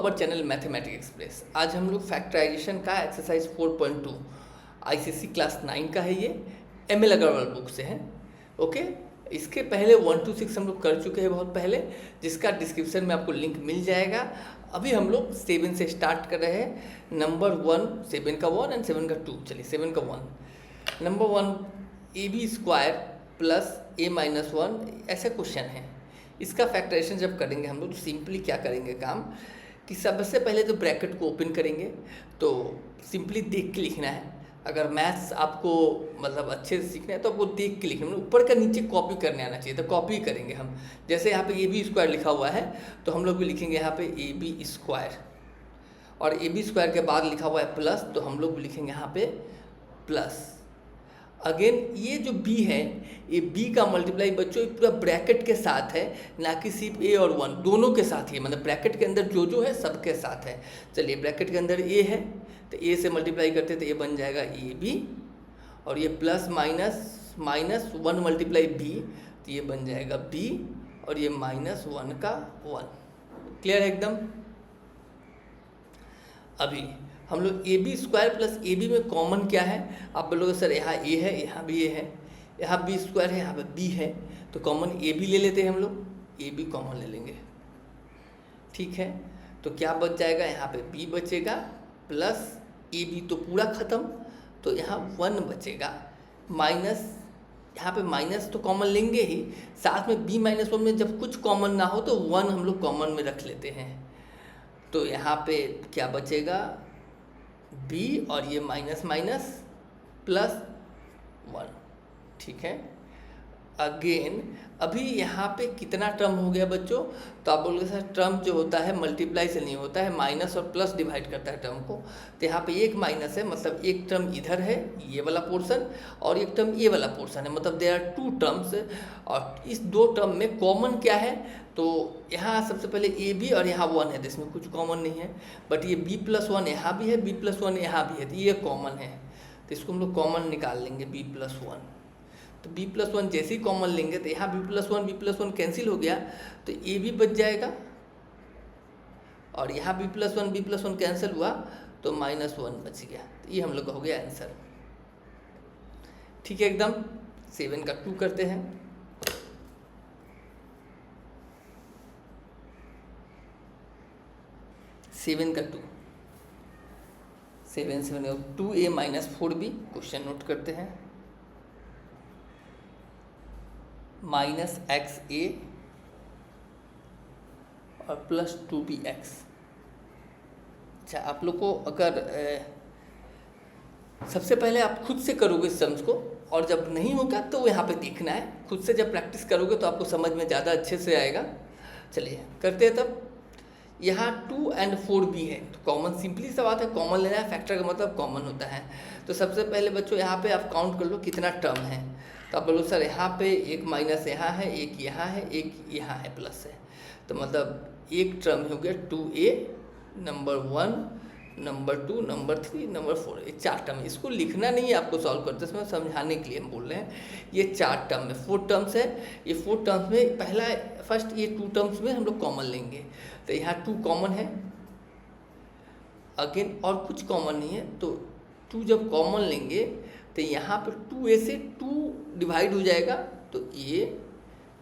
Our channel mathematics express. आज हम लोग फैक्टराइजेशन का एक्सरसाइज 4.2 आईसीएसई क्लास 9 का है। ये एमएल अग्रवाल बुक से है। ओके, इसके पहले 1 to 6 हम लोग कर चुके हैं बहुत पहले, जिसका डिस्क्रिप्शन में आपको लिंक मिल जाएगा। अभी हम लोग 7 से स्टार्ट कर रहे हैं। नंबर 1, 7 का 1 एंड 7 का 2। चलिए 7 का 1। नंबर 1, ab² प्लस a-1 ऐसा क्वेश्चन है। इसका फैक्टराइजेशन जब करेंगे हम लोग तो सिंपली क्या करेंगे काम कि सबसे पहले तो ब्रैकेट को ओपन करेंगे। तो सिंपली देख के लिखना है। अगर मैथ्स आपको मतलब अच्छे से सीखना है तो आपको देख के लिखना है, ऊपर का नीचे कॉपी करने आना चाहिए। तो कॉपी करेंगे हम। जैसे यहाँ पे ab² लिखा हुआ है तो हम लोग भी लिखेंगे यहाँ पे ab², और ab² के बाद लिखा हुआ है प्लस, तो हम लोग भी लिखेंगे यहाँ पे प्लस। अगेन ये जो b है, ये b का मल्टीप्लाई बच्चों पूरा ब्रैकेट के साथ है, ना कि सिर्फ a और 1 दोनों के साथ ही, मतलब ब्रैकेट के अंदर जो जो है सबके साथ है। चलिए ब्रैकेट के अंदर a है तो a से मल्टीप्लाई करते तो ये बन जाएगा ab, और ये प्लस माइनस 1 मल्टीप्लाई b तो ये बन जाएगा b, और ये -1 का 1। क्लियर है एकदम। अभी हम लोग ab² प्लस ab में कॉमन क्या है? आप बोलोगे सर यहाँ a है, यहाँ भी a है, यहाँ b² है, यहाँ पे b है, तो कॉमन ab ले लेते हैं हम लोग। ab कॉमन ले लेंगे, ठीक है। तो क्या बच जाएगा? यहाँ पे b बचेगा प्लस ab तो पूरा ख़त्म, तो यहाँ 1 बचेगा माइनस, यहाँ पे माइनस तो कॉमन लेंगे ही, साथ में b-1 में जब कुछ कॉमन ना हो तो 1 हम लोग कॉमन में रख लेते हैं। तो यहाँ पे क्या बचेगा? b और ये माइनस प्लस 1, ठीक है। अगेन अभी यहाँ पे कितना टर्म हो गया बच्चों? तो आप बोलोगे सर टर्म जो होता है मल्टीप्लाई से नहीं होता है, माइनस और प्लस डिवाइड करता है टर्म को। तो यहाँ पे एक माइनस है, मतलब एक टर्म इधर है ये वाला पोर्शन, और एक टर्म ये वाला पोर्शन है, मतलब देयर आर 2 टर्म्स। और इस 2 टर्म में कॉमन क्या है? तो यहाँ सबसे पहले ab और यहाँ 1 है तो इसमें कुछ कॉमन नहीं है, बट ये b+1 यहाँ भी है, b+1 यहाँ भी है, तो ये कॉमन है। तो इसको हम लोग कॉमन निकाल लेंगे b+1। तो b+1 जैसे ही कॉमन लेंगे तो यहाँ b+1 कैंसिल हो गया, तो a भी बच जाएगा, और यहाँ b+1 कैंसिल हुआ तो -1 बच गया। तो ये हम लोग का हो गया आंसर, ठीक है एकदम। 7 का 2 करते हैं। सेवन का 2, 7 2a-4b। क्वेश्चन नोट करते हैं। -xa और प्लस 2bx। अच्छा, आप लोग को अगर सबसे पहले आप खुद से करोगे सम्स को, और जब नहीं होगा तो यहाँ पे देखना है। खुद से जब प्रैक्टिस करोगे तो आपको समझ में ज़्यादा अच्छे से आएगा। चलिए करते हैं तब। यहाँ 2 and 4b है तो कॉमन, सिंपली सा बात है, कॉमन लेना है। फैक्टर का मतलब कॉमन होता है। तो सबसे पहले बच्चों यहाँ पे आप काउंट कर लो कितना टर्म है। तो आप बोलो सर यहाँ पे एक माइनस यहाँ है, एक यहाँ है, एक यहाँ है, प्लस है, तो मतलब एक टर्म हो गया 2a, number 1, number 2, number 3, number 4, ये 4 टर्म है। इसको लिखना नहीं है आपको, सॉल्व करते समय समझाने के लिए हम बोल रहे हैं। ये 4 टर्म है, 4 टर्म्स है। ये 4 टर्म्स में फर्स्ट ये 2 टर्म्स में हम लोग कॉमन लेंगे। तो यहाँ 2 कॉमन है, अगेन और कुछ कॉमन नहीं है, तो 2 जब कॉमन लेंगे तो यहाँ पर 2a से 2 डिवाइड हो जाएगा, तो a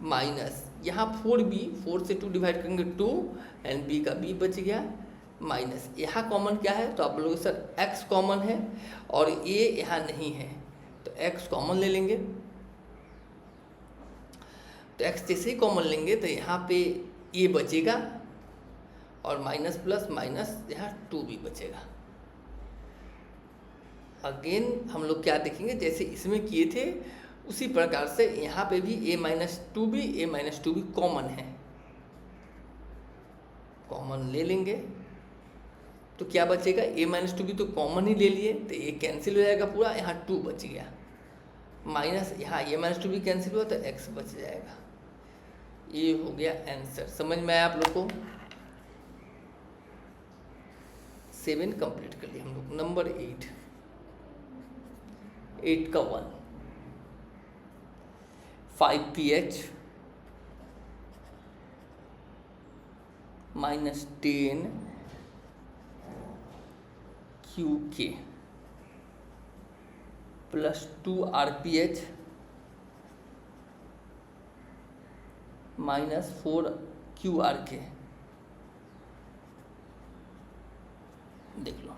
माइनस यहाँ 4b, 4 से 2 डिवाइड करेंगे 2, एंड b का b बच गया माइनस। यहाँ कॉमन क्या है? तो आप बोलोगे सर x कॉमन है और a यहाँ नहीं है, तो x कॉमन ले लेंगे। तो x जैसे ही कॉमन लेंगे तो यहाँ पे a बचेगा, और माइनस प्लस माइनस यहाँ 2b बचेगा। अगेन हम लोग क्या देखेंगे, जैसे इसमें किए थे उसी प्रकार से यहाँ पे भी a-2b कॉमन है, कॉमन ले लेंगे। तो क्या बचेगा? a-2b तो कॉमन ही ले लिए, तो ये कैंसिल हो जाएगा पूरा, यहाँ 2 बच गया, माइनस यहाँ a-2b कैंसिल हुआ तो x बच जाएगा। ये हो गया आंसर। समझ में आया आप लोग को? 7 कंप्लीट कर लिया हम लोग। नंबर 8 का 1, 5ph -10 क्यू के plus 2 R P H minus 4 Q R के। देख लो।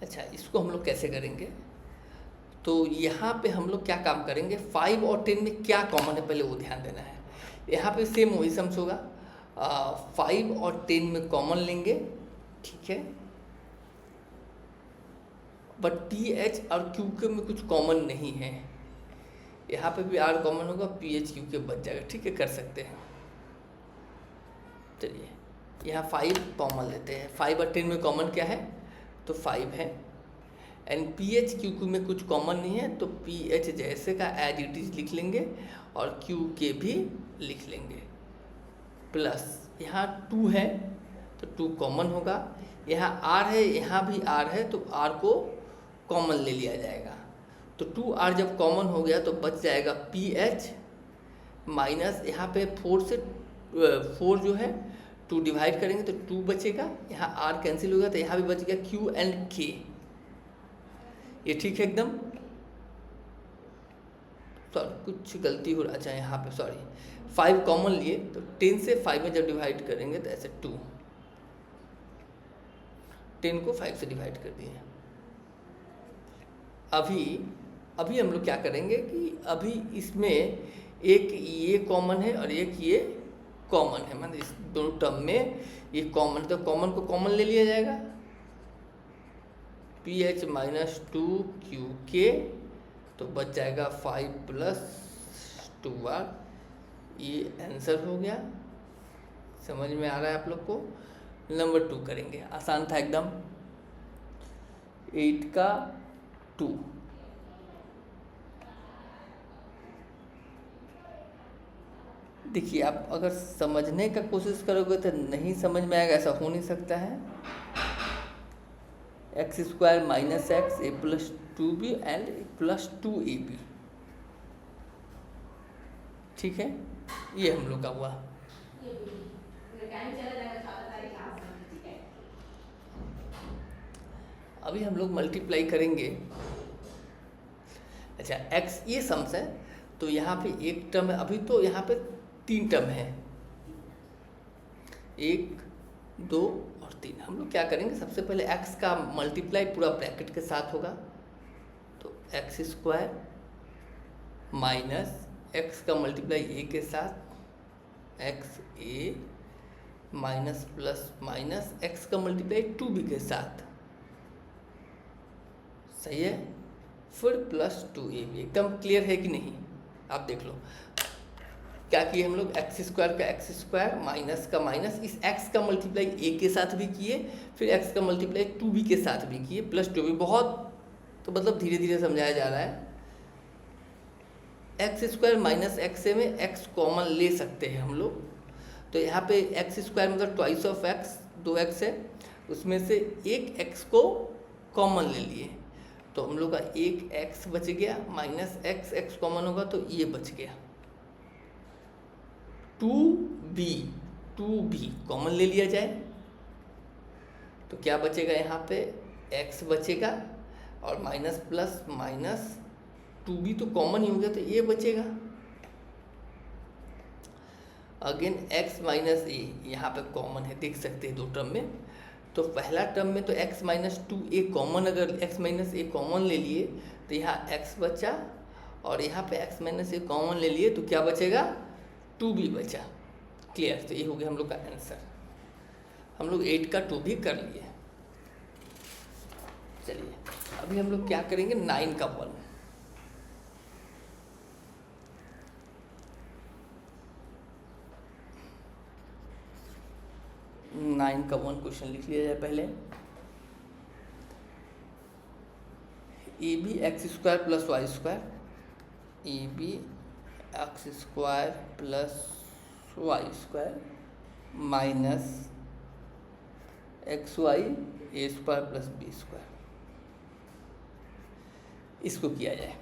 अच्छा, इसको हम लोग कैसे करेंगे? तो यहाँ पे हम लोग क्या काम करेंगे, 5 और 10 में क्या कॉमन है पहले वो ध्यान देना है। यहाँ पे सेम वही सम्स होगा, 5 और 10 में कॉमन लेंगे, ठीक है, बट पी एच और क्यू के में कुछ कॉमन नहीं है। यहाँ पे भी आर कॉमन होगा, पी एच क्यू के बच जाएगा, ठीक है, कर सकते हैं। चलिए यहाँ 5 कॉमन लेते हैं। 5 और 10 में कॉमन क्या है, तो 5 है। And P H Q Q में कुछ कॉमन नहीं है, तो पी एच जैसे का एज इट इज लिख लेंगे और क्यू के भी लिख लेंगे। प्लस यहाँ 2 है तो 2 कॉमन होगा, यहाँ आर है, यहाँ भी आर है, तो आर को कॉमन ले लिया जाएगा। तो 2 आर जब कॉमन हो गया तो बच जाएगा पी एच माइनस, यहाँ पे 4 से 4 जो है 2 डिवाइड करेंगे तो 2 बचेगा, यहाँ आर कैंसिल होगा तो यहाँ भी बच गया क्यू एंड के। ये ठीक है एकदम। सॉरी कुछ गलती हो रहा, अच्छा यहाँ पे सॉरी 5 कॉमन लिए तो 10 से 5 में जब डिवाइड करेंगे तो ऐसे 2, 10 को 5 से डिवाइड कर दिए। अभी हम लोग क्या करेंगे कि अभी इसमें एक ये कॉमन है और एक ये कॉमन है, मतलब इस दोनों टर्म में ये कॉमन, तो कॉमन को कॉमन ले लिया जाएगा, पी एच माइनस 2 क्यू के, तो बच जाएगा 5 प्लस 2 आर। ये आंसर हो गया। समझ में आ रहा है आप लोग को? नंबर 2 करेंगे, आसान था एकदम। 8 का 2। देखिए आप अगर समझने का कोशिश करोगे तो नहीं समझ में आएगा, ऐसा हो नहीं सकता है। X square minus x A plus 2b and plus 2ab, ठीक है, ये हम लोग का हुआ। अभी हम लोग मल्टीप्लाई करेंगे। अच्छा एक्स ये सम्स है, तो यहाँ पे एक टर्म है, अभी तो यहाँ पे 3 टर्म है, 1 2 और 3। हम लोग क्या करेंगे, सबसे पहले x का मल्टीप्लाई पूरा ब्रैकेट के साथ होगा, तो एक्स स्क्वायर माइनस एक्स का मल्टीप्लाई a के साथ एक्स ए माइनस प्लस माइनस एक्स का मल्टीप्लाई 2b के साथ, सही है, फिर प्लस 2ab। एकदम क्लियर है कि नहीं? आप देख लो क्या किए हम लोग, एक्स स्क्वायर का एक्स स्क्वायर माइनस का माइनस, इस एक्स का मल्टीप्लाई a के साथ भी किए, फिर एक्स का मल्टीप्लाई 2b के साथ भी किए, प्लस 2b। बहुत तो मतलब धीरे धीरे समझाया जा रहा है। एक्स स्क्वायर माइनस एक्स से में एक्स कॉमन ले सकते हैं हम लोग, तो यहाँ पे एक्स स्क्वायर मतलब ट्वाइस ऑफ एक्स, 2x है, उसमें से एक एक्स को कॉमन ले लिए, तो हम लोग का एक एक्स बच गया, माइनस एक्स, एक्स कॉमन होगा तो ये बच गया। 2b कॉमन ले लिया जाए तो क्या बचेगा, यहाँ पे x बचेगा और माइनस प्लस माइनस 2b तो कॉमन ही हो गया तो ये बचेगा। अगेन x माइनस ए यहाँ पे कॉमन है, देख सकते हैं 2 टर्म में। तो पहला टर्म में तो x माइनस 2a कॉमन, अगर x माइनस ए कॉमन ले लिए तो यहाँ x बचा, और यहाँ पे x माइनस ए कॉमन ले लिए तो क्या बचेगा, 2b बचा। क्लियर? तो ये हो गया हम लोग का आंसर। हम लोग 8 का 2 भी कर लिए। चलिए अभी हम लोग क्या करेंगे, 9 का 1। नाइन का 1 क्वेश्चन लिख लिया जाए पहले। A B x square plus Y square, A B x square plus Y square minus X Y A square plus B square, इसको किया जाए।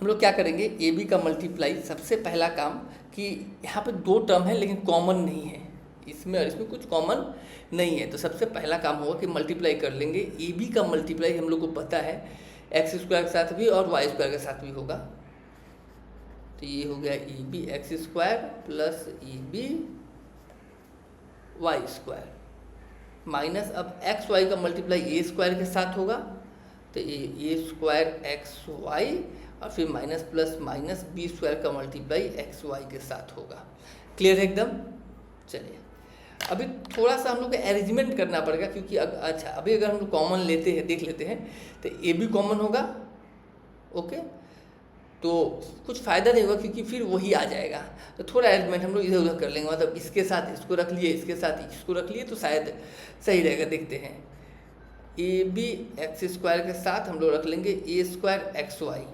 हम लोग क्या करेंगे, ए बी का मल्टीप्लाई, सबसे पहला काम कि यहाँ पे दो टर्म है लेकिन कॉमन नहीं है, इसमें और इसमें कुछ कॉमन नहीं है, तो सबसे पहला काम होगा कि मल्टीप्लाई कर लेंगे। ए बी का मल्टीप्लाई हम लोग को पता है एक्स स्क्वायर के साथ भी और वाई स्क्वायर के साथ भी होगा, तो ये हो गया A B x square plus A B Y square minus, अब एक्स वाई का मल्टीप्लाई ए स्क्वायर के साथ होगा, तो ए स्क्वायर एक्स वाई और फिर minus plus minus B square का मल्टीप्लाई एक्स वाई के साथ होगा। क्लियर है एकदम। चलिए अभी थोड़ा सा हम लोग को अरेंजमेंट करना पड़ेगा, क्योंकि अच्छा अभी अगर हम लोग कॉमन लेते हैं, देख लेते हैं, तो ए बी कॉमन होगा, ओके, तो कुछ फ़ायदा नहीं होगा क्योंकि फिर वही आ जाएगा, तो थोड़ा अरेंजमेंट हम लोग इधर उधर कर लेंगे, मतलब इसके साथ इसको रख लिए, इसके साथ इसको रख लिए, तो शायद सही रहेगा। देखते हैं, ए बी एक्स स्क्वायर के साथ हम लोग रख लेंगे ए स्क्वायर एक्स वाई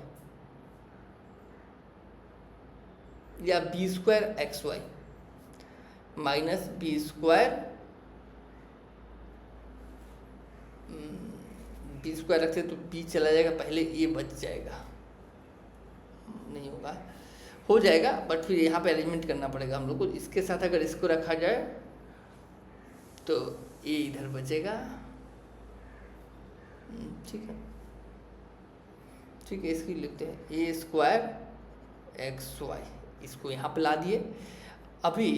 या B square X Y minus B square, B square रखते तो बी चला जाएगा, पहले ए बच जाएगा, नहीं होगा, हो जाएगा, बट फिर यहाँ पे अरेंजमेंट करना पड़ेगा हम लोग को। इसके साथ अगर इसको रखा जाए तो ए इधर बचेगा, ठीक है, ठीक है, इसकी लिखते हैं ए स्क्वायर एक्स वाई, इसको यहाँ पे ला दिए। अभी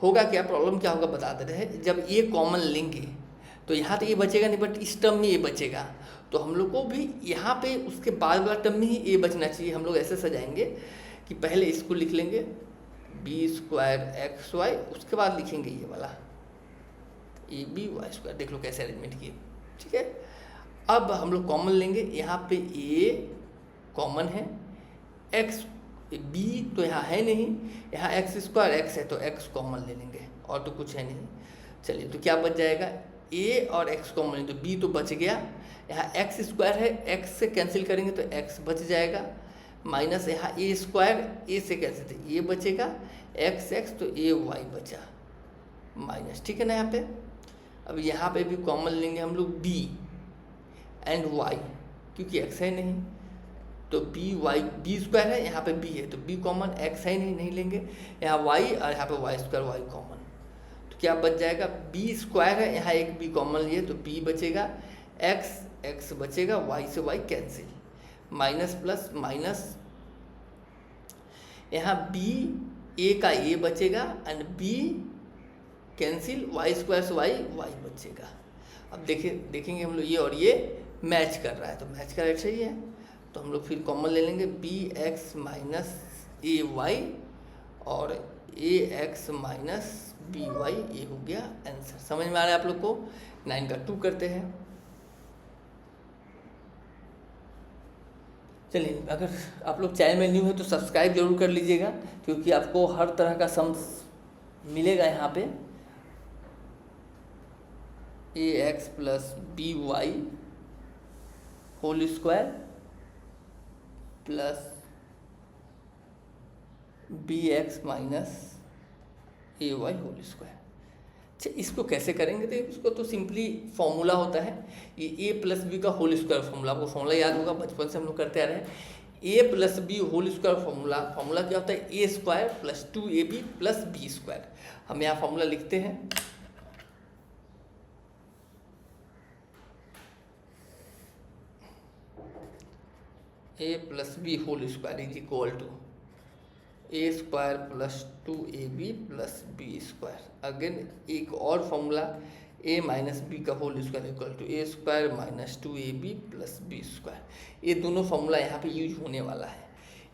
होगा क्या, प्रॉब्लम क्या होगा बता दे रहे हैं, जब ए कॉमन लेंगे तो यहाँ तो ए बचेगा नहीं, बट इस टर्म में ए बचेगा, तो हम लोग को भी यहाँ पे उसके बाद वाला टर्म में ही ए बचना चाहिए। हम लोग ऐसे सजाएंगे कि पहले इसको लिख लेंगे बी स्क्वायर एक्स वाई, उसके बाद लिखेंगे ये वाला ए बी वाई स्क्वायर, देख लो कैसे अरेंजमेंट किए, ठीक है। अब हम लोग कॉमन लेंगे, यहाँ पे ए कॉमन है, एक्स बी तो यहाँ है नहीं, यहाँ एक्स स्क्वायर एक्स है तो एक्स कॉमन ले लेंगे, और तो कुछ है नहीं। चलिए तो क्या बच जाएगा, ए और एक्स कॉमन है तो बी तो बच गया, यहाँ एक्स स्क्वायर है, एक्स से कैंसिल करेंगे तो एक्स बच जाएगा, माइनस यहाँ ए स्क्वायर ए से कैंसिल तो ए बचेगा, एक्स एक्स तो ए वाई बचा माइनस, ठीक है ना। यहाँ पे अब यहाँ पे भी कॉमन लेंगे हम लोग बी एंड वाई, क्योंकि एक्स है नहीं, तो बी वाई, बी स्क्वायर है, यहाँ पे बी है तो बी कॉमन, एक्स है नहीं लेंगे, यहाँ वाई और यहाँ पे वाई स्क्वायर वाई कॉमन, तो क्या बच जाएगा, बी स्क्वायर है, यहाँ एक बी कॉमन लिए तो बी बचेगा, एक्स एक्स बचेगा, वाई से Y cancel, minus plus minus, यहाँ बी ए का ए बचेगा and B cancel, Y square से वाई वाई बचेगा। अब देखेंगे हम लोग ये और ये मैच कर रहा है, तो मैच का रेट सही है, तो हम लोग फिर कॉमन ले लेंगे B x minus a Y और ए एक्स माइनस बी वाई, ये हो गया आंसर। समझ में आ रहा है आप लोग को। 9 का 2 करते हैं। चलिए, अगर आप लोग चैनल में न्यू है तो सब्सक्राइब जरूर कर लीजिएगा, क्योंकि आपको हर तरह का सम्स मिलेगा यहाँ पे। A x plus B Y whole square plus b x minus a y whole square. अच्छा, इसको कैसे करेंगे, तो इसको तो सिंपली फॉर्मूला होता है, ये ए प्लस बी का होल स्क्वायर फॉर्मूला, आपको फॉर्मूला याद होगा, बचपन से हम लोग करते आ रहे हैं। A plus B whole square formula क्या होता है, a square plus 2ab plus B square. हम यहाँ फॉर्मूला लिखते हैं, a plus B whole square is equal to a square plus 2ab plus B square. Again एक और फॉर्मूला, ए माइनस बी का whole square equal to a square minus 2ab plus B square. ये दोनों formula यहाँ पे use होने वाला है।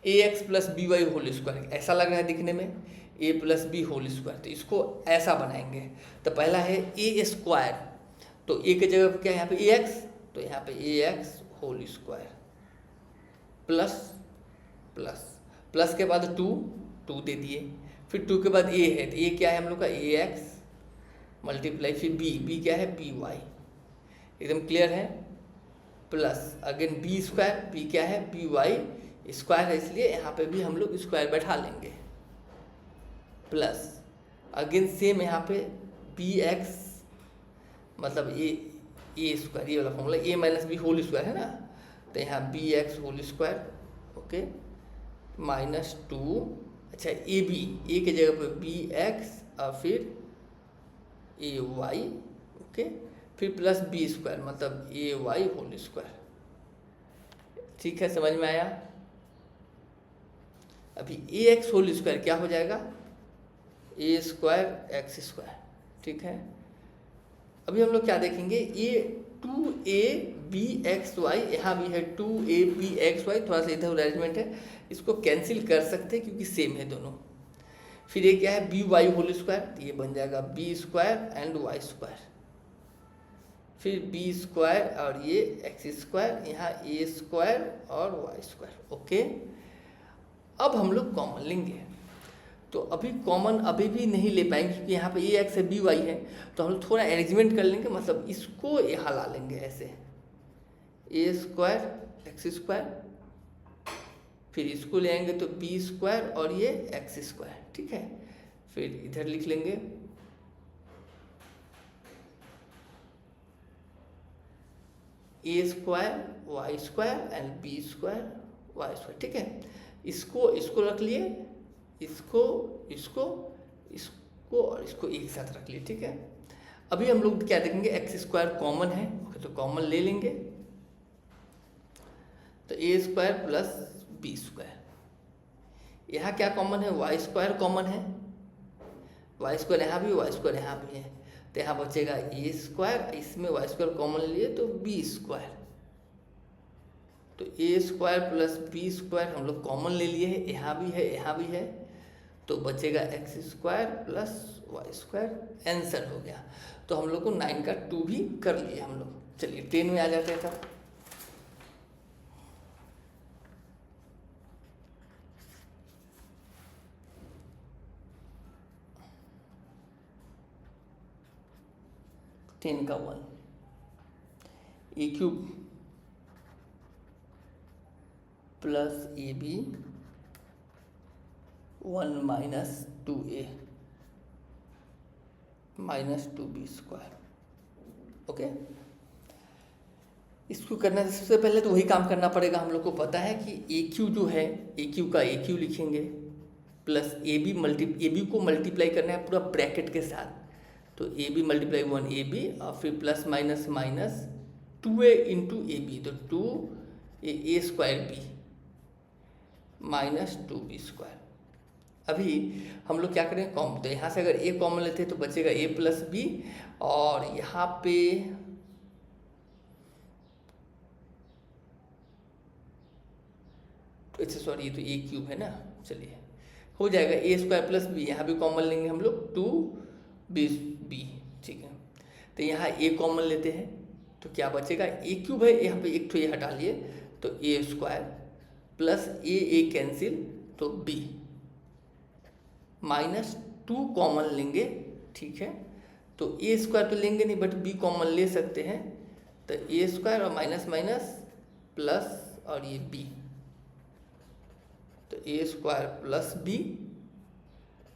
A x plus B Y whole square, ऐसा लग रहा है दिखने में, A plus B whole square, तो इसको ऐसा बनाएंगे। तो पहला है ए स्क्वायर, तो ए के जगह पर क्या है यहाँ पे ए एक्स, तो यहाँ पे a x whole square plus plus plus के बाद 2 दे दिए, फिर 2 के बाद ए है, तो ए क्या है हम लोग का ए एक्स मल्टीप्लाई, फिर बी क्या है बी वाई, एकदम क्लियर है, plus again b square, b क्या है बी वाई स्क्वायर है, इसलिए यहाँ पे भी हम लोग स्क्वायर बैठा लेंगे, प्लस अगेन सेम यहाँ पे बी एक्स मतलब ए स्क्वायर, ये वाला formula a minus b whole square है ना, तो यहाँ b x whole square okay, -2, अच्छा ए बी, ए की जगह पे बी एक्स और फिर ए वाई, ओके, फिर प्लस बी स्क्वायर मतलब ए वाई होल स्क्वायर। ठीक है, समझ में आया? अभी ए एक्स होल स्क्वायर क्या हो जाएगा? ए स्क्वायर एक्स स्क्वायर। ठीक है, अभी हम लोग क्या देखेंगे, ये 2ab यहाँ भी है 2ab थोड़ा सा इधर अरेंजमेंट है, इसको कैंसिल कर सकते हैं क्योंकि सेम है दोनों। फिर ये क्या है, बी वाई होल स्क्वायर, तो ये बन जाएगा b square and y square, फिर बी स्क्वायर और ये एक्स स्क्वायर, यहाँ ए स्क्वायर और वाई स्क्वायर। ओके, अब हम लोग कॉमन लेंगे, तो अभी कॉमन अभी भी नहीं ले पाएंगे क्योंकि यहाँ पे ए एक्स है बी वाई है, तो हम लोग थोड़ा अरेंजमेंट कर लेंगे, मतलब इसको यहाँ ला लेंगे ऐसे, ए स्क्वायर एक्स स्क्वायर, फिर इसको ले आएंगे तो बी स्क्वायर और ये एक्स स्क्वायर। ठीक है, फिर इधर लिख लेंगे ए square y square and b square y square. ठीक है, इसको रख लिए, इसको इसको इसको और इसको एक साथ रख लिए। ठीक है, अभी हम लोग क्या देखेंगे, एक्स स्क्वायर कॉमन है, ओके, तो कॉमन ले लेंगे, तो ए स्क्वायर प्लस बी स्क्वायर। यहाँ क्या कॉमन है, वाई स्क्वायर कॉमन है, वाई स्क्वायर यहाँ भी, वाई स्क्वायर यहाँ भी है, तो यहाँ बचेगा ए स्क्वायर, इसमें वाई स्क्वायर कॉमन लिए तो बी स्क्वायर, तो ए स्क्वायर प्लस बी स्क्वायर हम लोग कॉमन ले लिए है, यहाँ भी है यहाँ भी है, तो बचेगा x square plus Y square, answer हो गया। तो हम लोग को 9 का 2 भी कर लिए हम लोग। चलिए 10 में आ जाते हैं तब। टेन का 1, a cube plus A b 1 minus 2a minus 2b square. Okay, इसको करना है सबसे पहले तो वही काम करना पड़ेगा। हम लोग को पता है कि ए क्यू जो है, ए क्यू का ए क्यू लिखेंगे प्लस ए बी को मल्टीप्लाई करना है पूरा ब्रैकेट के साथ, तो ए बी मल्टीप्लाई 1ab और फिर plus minus minus 2a into a b, तो 2a square B minus 2b square. अभी हम लोग क्या करें, तो यहाँ से अगर ए कॉमन लेते हैं तो बचेगा ए प्लस बी, और यहाँ पे अच्छा सॉरी ये तो ए क्यूब है ना, चलिए हो जाएगा ए स्क्वायर प्लस बी, यहाँ भी कॉमन लेंगे हम लोग 2b। ठीक है, तो यहाँ ए कॉमन लेते हैं तो क्या बचेगा, ए क्यूब है, यहाँ पे एक तो ये हटा लिए तो ए स्क्वायर प्लस ए कैंसिल तो b माइनस 2 कॉमन लेंगे। ठीक है, तो ए स्क्वायर तो लेंगे नहीं बट बी कॉमन ले सकते हैं, तो ए स्क्वायर और माइनस माइनस प्लस और ये बी, तो ए स्क्वायर प्लस बी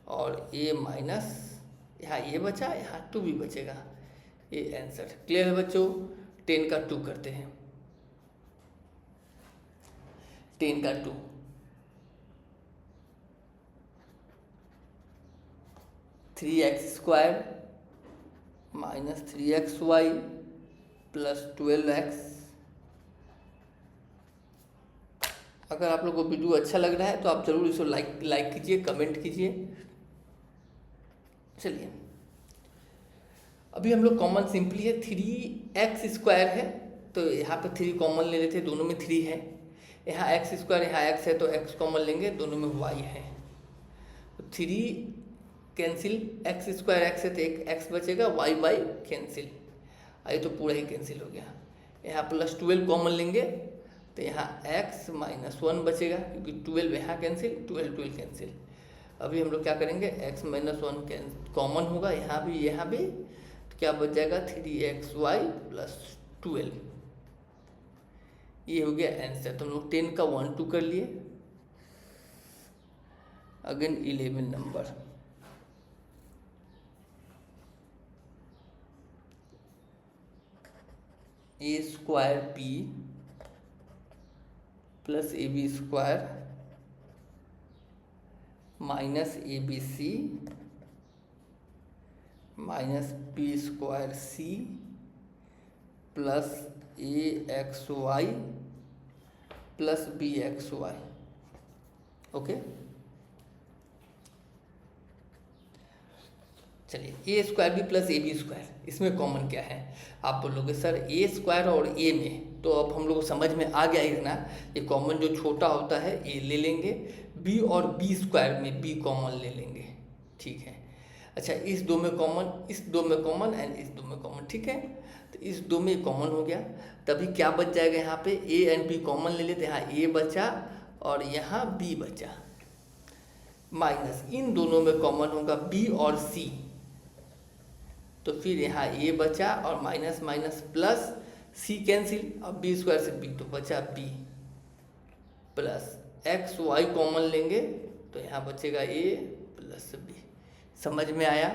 और ए माइनस, यहाँ ये बचा यहाँ 2 भी बचेगा, ये आंसर। क्लियर है बच्चों? 10 का 2 करते हैं, 10 का 2 3x square minus 3xy plus 12x। अगर आप लोग को वीडियो अच्छा लग रहा है तो आप ज़रूर इसे लाइक कीजिए, कमेंट कीजिए। चलिए अभी हम लोग कॉमन सिंपली है 3x स्क्वायर है, तो यहाँ पे 3 कॉमन ले लेते हैं, दोनों में 3 है, यहाँ x स्क्वायर यहाँ x है तो x कॉमन लेंगे, दोनों में y है, तो 3 कैंसिल, एक्स स्क्वायर एक्स है तो एक एक्स बचेगा, वाई वाई कैंसिल, आई तो पूरा ही कैंसिल हो गया। यहाँ प्लस 12 कॉमन लेंगे तो यहाँ x माइनस 1 बचेगा क्योंकि 12 यहाँ कैंसिल, 12 कैंसिल। अभी हम लोग क्या करेंगे, x माइनस 1 कॉमन होगा, यहाँ भी, तो क्या बच जाएगा 3xy प्लस 12, ये हो गया आंसर। तो हम लोग 10 का 1 2 कर लिए। Again 11 number, a square b plus A b square minus a b c minus B square c plus a x y plus b x y. Okay, चलिए a square b plus A b square, इसमें common क्या है? आप बोलोगे sir ए square और ए में, तो अब हम लोग को समझ में आ गया है ना, ये कॉमन जो छोटा होता है ए ले लेंगे, बी और बी स्क्वायर में बी कॉमन ले लेंगे, ठीक है। अच्छा, इस दो में कॉमन, इस दो में कॉमन एंड इस दो में कॉमन, ठीक है। तो इस दो में कॉमन हो गया, तभी क्या बच जाएगा यहाँ पे, ए एंड बी कॉमन ले लेते हैं, यहाँ ए बचा और यहाँ बी बचा, माइनस इन दोनों में कॉमन होगा बी और सी, तो फिर यहाँ ए बचा और minus minus plus c cancel, अब बी स्क्वायर से बी तो बचा b plus x y common लेंगे तो यहाँ बचेगा ए प्लस बी। समझ में आया?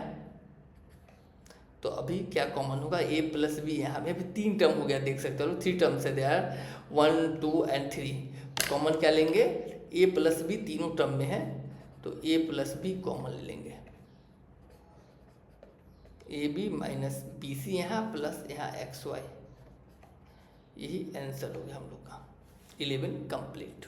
तो अभी क्या कॉमन होगा, ए प्लस बी, यहाँ पे अभी 3 टर्म हो गया, देख सकते हो 3 टर्म्स है, दे आर 1 2 एंड 3। कॉमन क्या लेंगे, ए प्लस बी तीनों टर्म में है, तो ए प्लस बी कॉमन ले लेंगे, a b minus b c यहाँ प्लस यहाँ एक्स वाई, यही आंसर हो गया हम लोग का 11 complete.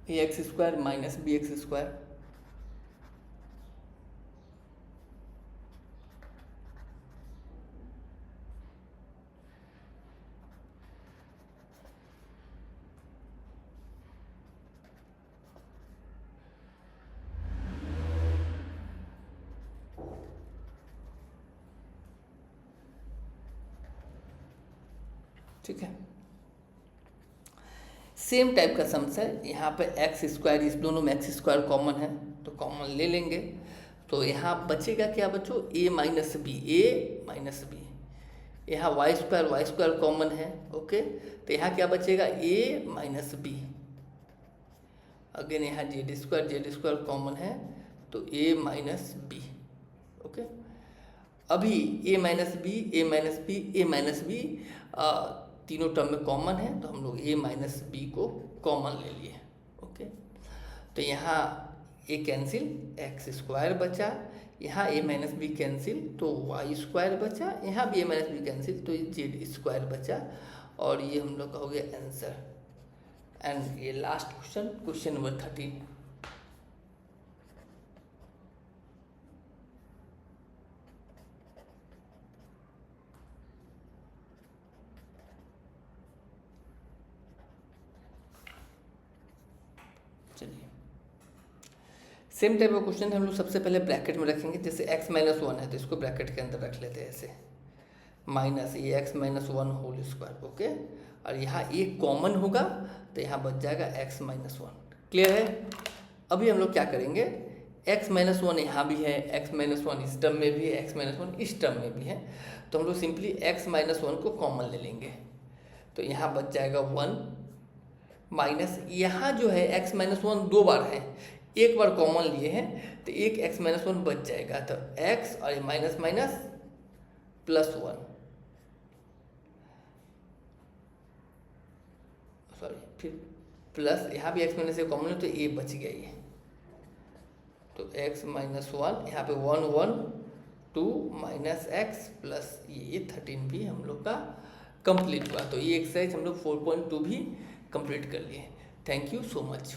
A x square minus b x square, ठीक है। सेम टाइप का सम्स है, यहाँ पे एक्स स्क्वायर, इस दोनों में एक्स स्क्वायर कॉमन है तो कॉमन ले लेंगे, तो यहाँ बचेगा क्या बच्चों, ए माइनस बी, ए माइनस बी, यहाँ वाई स्क्वायर कॉमन है, ओके, तो यहाँ क्या बचेगा, ए माइनस बी, अगेन यहाँ जेड स्क्वायर कॉमन है तो ए माइनस बी, ओके। अभी ए माइनस बी तीनों टर्म में कॉमन है, तो हम लोग ए माइनस बी को कॉमन ले लिए, ओके। तो यहाँ ए कैंसिल, एक्स स्क्वायर बचा, यहाँ ए माइनस बी कैंसिल तो वाई स्क्वायर बचा, यहाँ भी ए माइनस बी कैंसिल तो जेड स्क्वायर बचा, और ये हम लोग का हो गया आंसर। एंड ये लास्ट क्वेश्चन नंबर 13। चलिए, सेम टाइप का क्वेश्चन हम लोग सबसे पहले ब्रैकेट में रखेंगे, जैसे x माइनस 1 है तो इसको ब्रैकेट के अंदर रख लेते हैं ऐसे, minus a x minus 1 whole square, okay. और यहाँ ए कॉमन होगा तो यहाँ बच जाएगा x माइनस 1। क्लियर है? अभी हम लोग क्या करेंगे, x माइनस 1 यहाँ भी है, x माइनस 1 इस टर्म में भी है, x माइनस 1 इस टर्म में भी है, तो हम लोग सिंपली x माइनस 1 को कॉमन ले लेंगे, तो यहाँ बच जाएगा 1 माइनस, यहाँ जो है x माइनस 1 2 बार है, एक बार कॉमन लिए हैं तो एक x माइनस 1 बच जाएगा, तो x और माइनस माइनस प्लस 1, सॉरी फिर प्लस, यहाँ भी x माइनस से कॉमन है तो a बच गया ये, तो x माइनस 1, यहाँ पे 1 1 2 माइनस एक्स प्लस ये 13 भी हम लोग का कंप्लीट हुआ। तो ये एक्सरसाइज हम लोग 4.2 भी कंप्लीट कर लिए। Thank you so much.